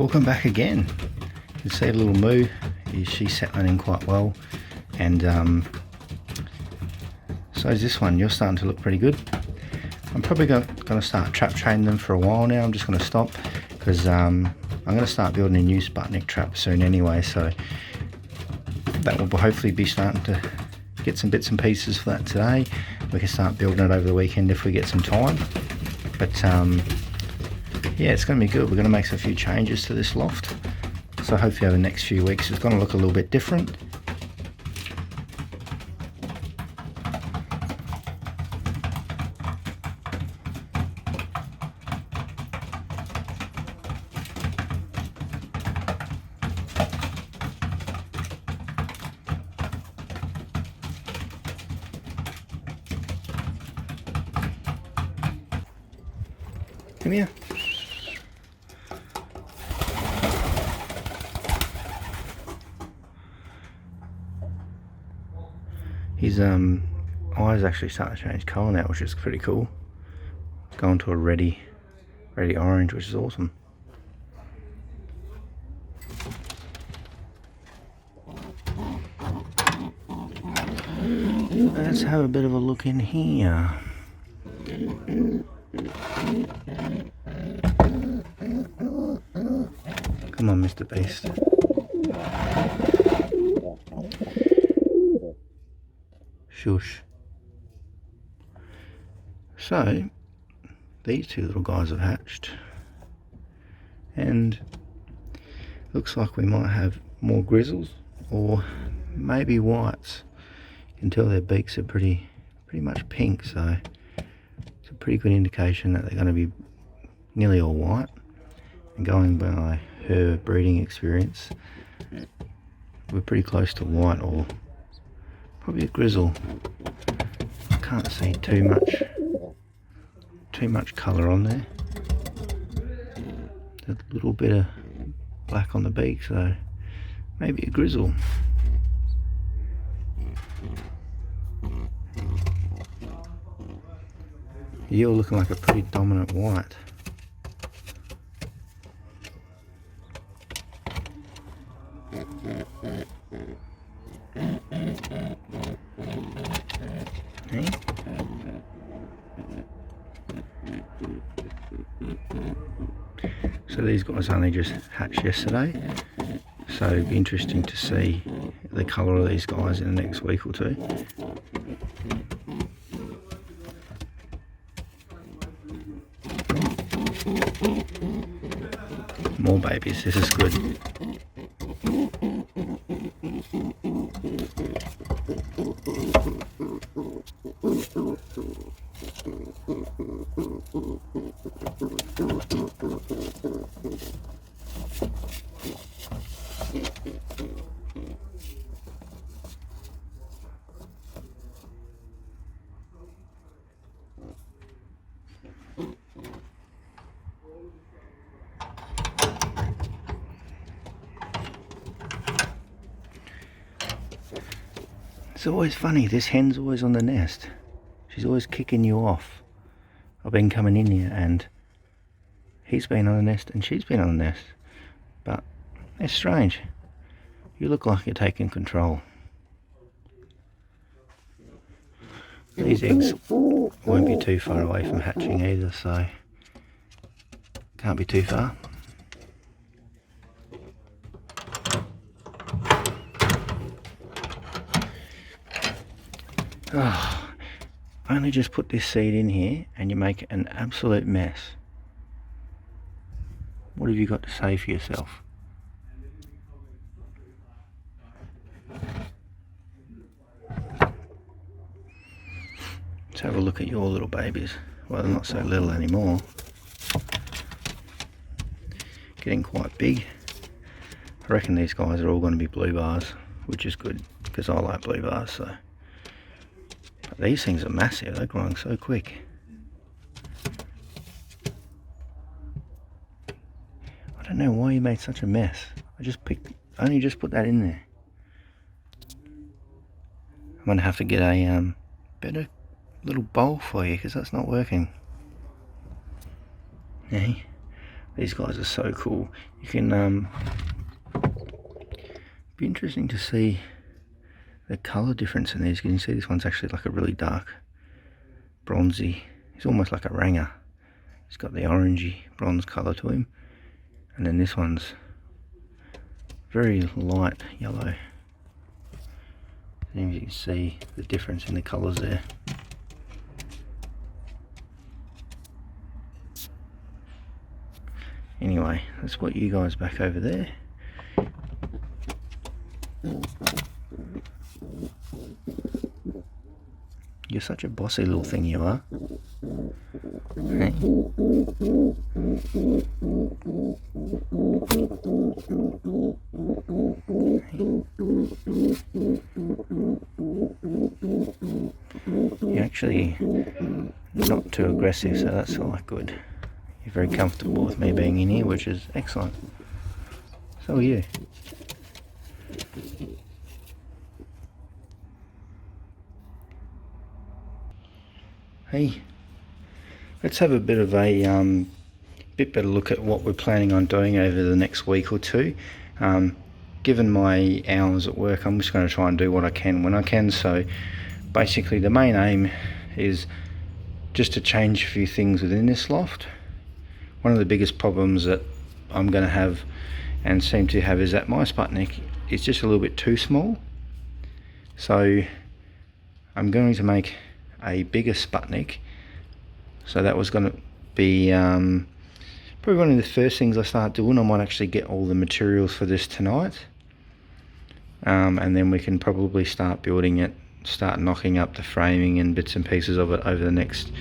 Welcome back again. You can see a little moo. She's settling in quite well, and so is this one. You're starting to look pretty good. I'm probably going to start trap training them for a while now. I'm just going to stop because I'm going to start building a new Sputnik trap soon anyway, so that will hopefully be starting to get some bits and pieces for that today. We can start building it over the weekend if we get some time. But yeah, it's going to be good. We're going to make a few changes to this loft, so hopefully over the next few weeks it's going to look a little bit different. Come here. His eyes actually starting to change colour now, which is pretty cool. It's going to a reddy orange, which is awesome. Let's have a bit of a look in here. Come on, Mr. Beast. Shush. So, these two little guys have hatched, and looks like we might have more grizzles or maybe whites. You can tell their beaks are pretty much pink, so it's a pretty good indication that they're going to be nearly all white. And going by her breeding experience, we're pretty close to white or probably a grizzle. Can't see too much colour on there. A little bit of black on the beak, so maybe a grizzle. You're looking like a pretty dominant white. Okay. So these guys only just hatched yesterday, so it'll be interesting to see the colour of these guys in the next week or two. More babies, this is good. It's always funny, this hen's always on the nest. She's always kicking you off. I've been coming in here and he's been on the nest and she's been on the nest. But it's strange. You look like you're taking control. These eggs won't be too far away from hatching either, so can't be too far. Oh, I only just put this seed in here and you make an absolute mess. What have you got to say for yourself? Let's have a look at your little babies. Well, they're not so little anymore. Getting quite big. I reckon these guys are all going to be blue bars, which is good because I like blue bars. So, but these things are massive. They're growing so quick. I don't know why you made such a mess. I only just put that in there. I'm gonna have to get a better little bowl for you because that's not working. Hey, These guys are so cool. You can be interesting to see the color difference in these. You can see this one's actually like a really dark bronzy. He's almost like a ranger. He's got the orangey bronze color to him, and then this one's very light yellow. And you can see the difference in the colors there. Anyway, let's put you guys back over there. You're such a bossy little thing, you are. Hey. You're actually not too aggressive, so that's all good. You're very comfortable with me being in here, which is excellent. So are you. Hey, let's have a bit of a bit better look at what we're planning on doing over the next week or two. Given my hours at work, I'm just going to try and do what I can when I can. So basically the main aim is just to change a few things within this loft. One of the biggest problems that I'm going to have and seem to have is that my Sputnik is just a little bit too small. So I'm going to make a bigger Sputnik. So that was going to be probably one of the first things I start doing. I might actually get all the materials for this tonight, and then we can probably start building it, start knocking up the framing and bits and pieces of it over the next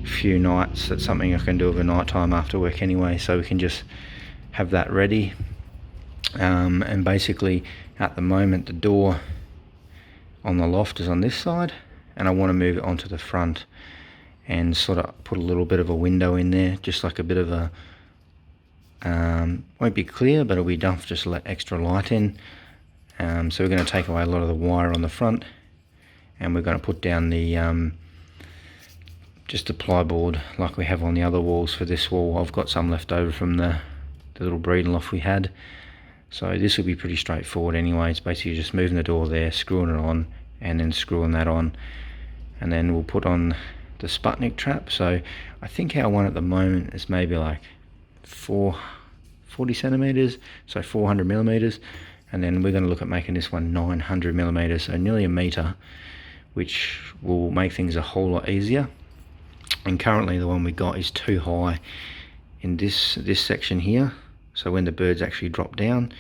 few nights. That's something I can do over night time after work anyway, so we can just have that ready. And basically at the moment the door on the loft is on this side, and I want to move it onto the front and sort of put a little bit of a window in there, just like a bit of a won't be clear, but it'll be enough just to let extra light in. So we're going to take away a lot of the wire on the front, and we're going to put down the just a plyboard like we have on the other walls for this wall. I've got some left over from the little breeding loft we had, so this will be pretty straightforward anyway. It's basically just moving the door there, screwing it on, and then screwing that on, and then we'll put on the Sputnik trap. So I think our one at the moment is maybe like 40 centimeters, so 400 millimeters, and then we're going to look at making this one 900 millimeters, so nearly a meter, which will make things a whole lot easier. And currently the one we got is too high in this section here, so when the birds actually drop down,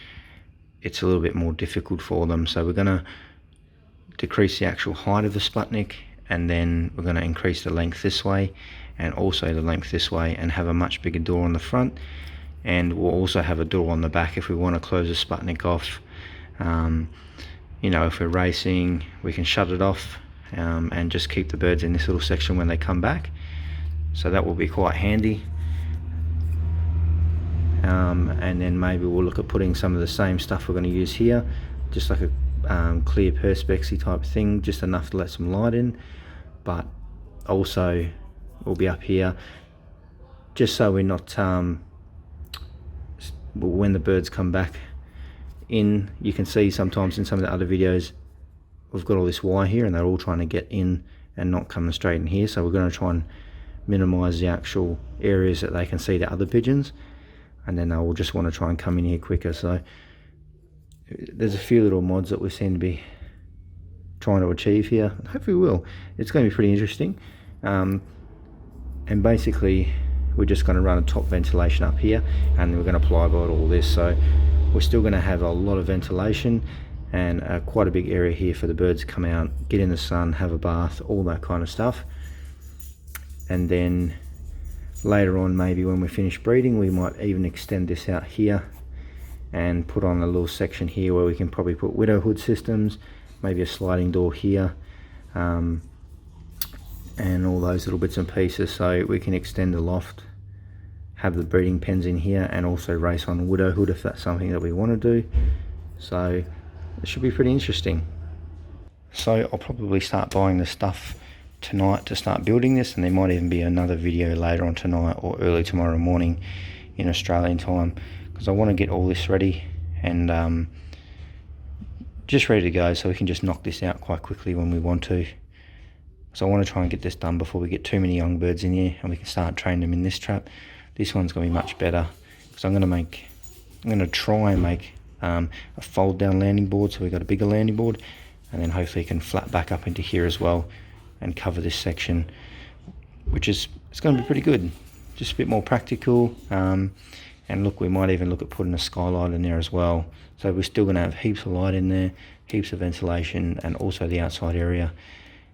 it's a little bit more difficult for them. So we're going to decrease the actual height of the Sputnik, and then we're going to increase the length this way and also the length this way, and have a much bigger door on the front, and we'll also have a door on the back if we want to close the Sputnik off. You know, if we're racing, we can shut it off and just keep the birds in this little section when they come back, so that will be quite handy. And then maybe we'll look at putting some of the same stuff we're going to use here, just like a clear perspexy type thing, just enough to let some light in, but also we'll be up here just so we're not when the birds come back in. You can see sometimes in some of the other videos we've got all this wire here and they're all trying to get in and not coming straight in here, so we're going to try and minimize the actual areas that they can see the other pigeons, and then they'll just want to try and come in here quicker. So there's a few little mods that we seem to be trying to achieve here. Hopefully we will. It's going to be pretty interesting. And basically we're just going to run a top ventilation up here, and we're going to plyboard all this, so we're still going to have a lot of ventilation and quite a big area here for the birds to come out, get in the sun, have a bath, all that kind of stuff. And then later on, maybe when we finish breeding, we might even extend this out here and put on a little section here where we can probably put widow hood systems, maybe a sliding door here, and all those little bits and pieces, so we can extend the loft, have the breeding pens in here, and also race on widow hood if that's something that we want to do. So it should be pretty interesting. So I'll probably start buying the stuff tonight to start building this, and there might even be another video later on tonight or early tomorrow morning in Australian time, because I want to get all this ready and just ready to go, so we can just knock this out quite quickly when we want to. So I want to try and get this done before we get too many young birds in here and we can start training them in this trap. This one's going to be much better, because I'm going to try and make a fold down landing board, so we've got a bigger landing board, and then hopefully it can flat back up into here as well and cover this section, which is, it's going to be pretty good. Just a bit more practical, and look, we might even look at putting a skylight in there as well. So we're still going to have heaps of light in there, heaps of ventilation, and also the outside area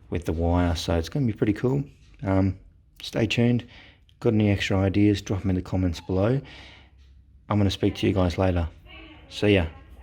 with the wire. So it's going to be pretty cool. Stay tuned. Got any extra ideas, drop them in the comments below. I'm going to speak to you guys later. See ya.